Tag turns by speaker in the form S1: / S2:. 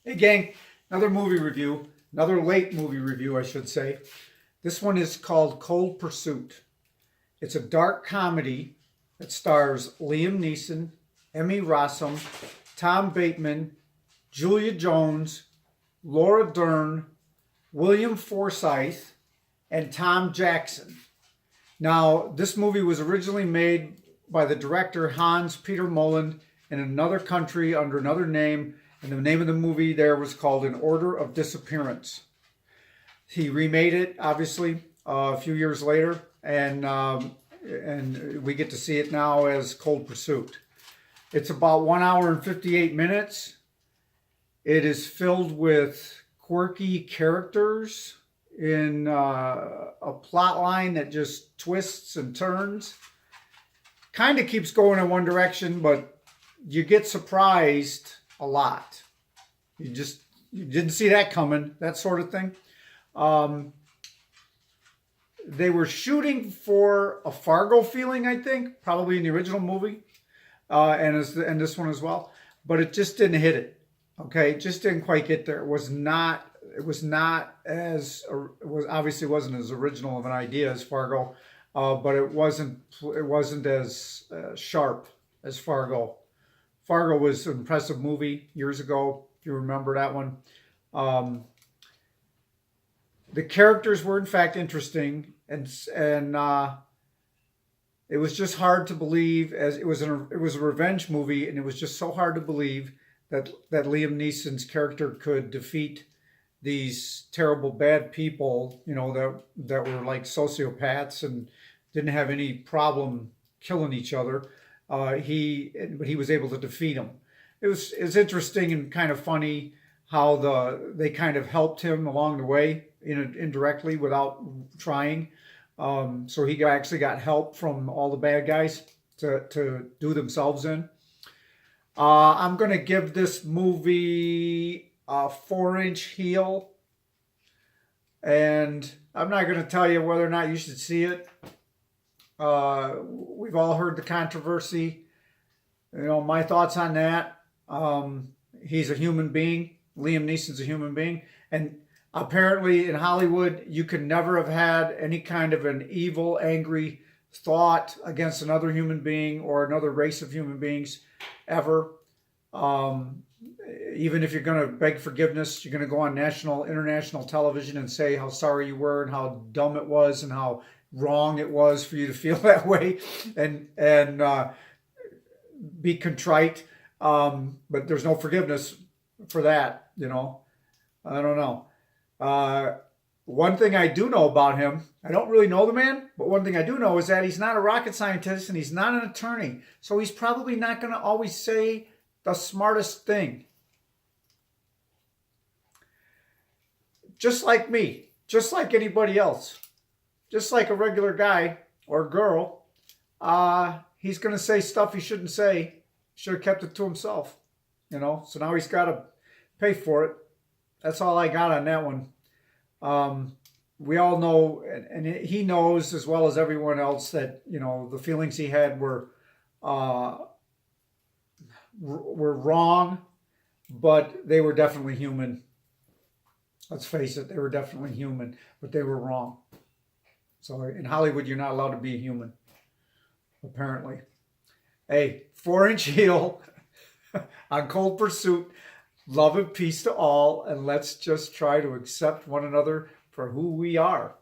S1: Hey gang, another movie review, another late movie review, I should say. This one is called Cold Pursuit. It's a dark comedy that stars Liam Neeson, Emmy Rossum, Tom Bateman, Julia Jones, Laura Dern, William Forsythe, and Tom Jackson. Now, this movie was originally made by the director Hans Peter Mullen in another country under another name, and the name of the movie there was called In Order of Disappearance. He remade it, obviously, a few years later, and we get to see it now as Cold Pursuit. It's about 1 hour and 58 minutes. It is filled with quirky characters in a plot line that just twists and turns. Kind of keeps going in one direction, but you get surprised a lot. You didn't see that coming, that sort of thing. They were shooting for a Fargo feeling, I think, probably in the original movie, and this one as well. But it just didn't hit it. Okay, it just didn't quite get there. It was obviously wasn't as original of an idea as Fargo, but it wasn't as sharp as Fargo. Fargo was an impressive movie years ago, if you remember that one. The characters were in fact interesting, and it was just hard to believe, as it was a revenge movie, and it was just so hard to believe that Liam Neeson's character could defeat these terrible bad people, you know, that were like sociopaths and didn't have any problem killing each other. But he was able to defeat them. It's interesting and kind of funny how they kind of helped him along the way, indirectly without trying. So he actually got help from all the bad guys to do themselves in. I'm going to give this movie a 4-inch heel. And I'm not going to tell you whether or not you should see it. We've all heard the controversy. You know, my thoughts on that. He's a human being. Liam Neeson's a human being. And apparently in Hollywood, you can never have had any kind of an evil, angry thought against another human being or another race of human beings ever. Even if you're going to beg forgiveness, you're going to go on national, international television and say how sorry you were and how dumb it was and how wrong it was for you to feel that way and be contrite. But there's no forgiveness for that, you know. I don't know. One thing I do know about him, I don't really know the man, but one thing I do know is that he's not a rocket scientist and he's not an attorney. So he's probably not going to always say the smartest thing. Just like me, just like anybody else, just like a regular guy or girl, he's going to say stuff he shouldn't say. Should have kept it to himself, you know. So now he's got to pay for it. That's all I got on that one. We all know, and he knows as well as everyone else, that, you know, the feelings he had were wrong, but they were definitely human. Let's face it, they were definitely human, but they were wrong. So in Hollywood, you're not allowed to be human, apparently. Hey, 4-inch heel on Cold Pursuit. Love and peace to all, and let's just try to accept one another for who we are.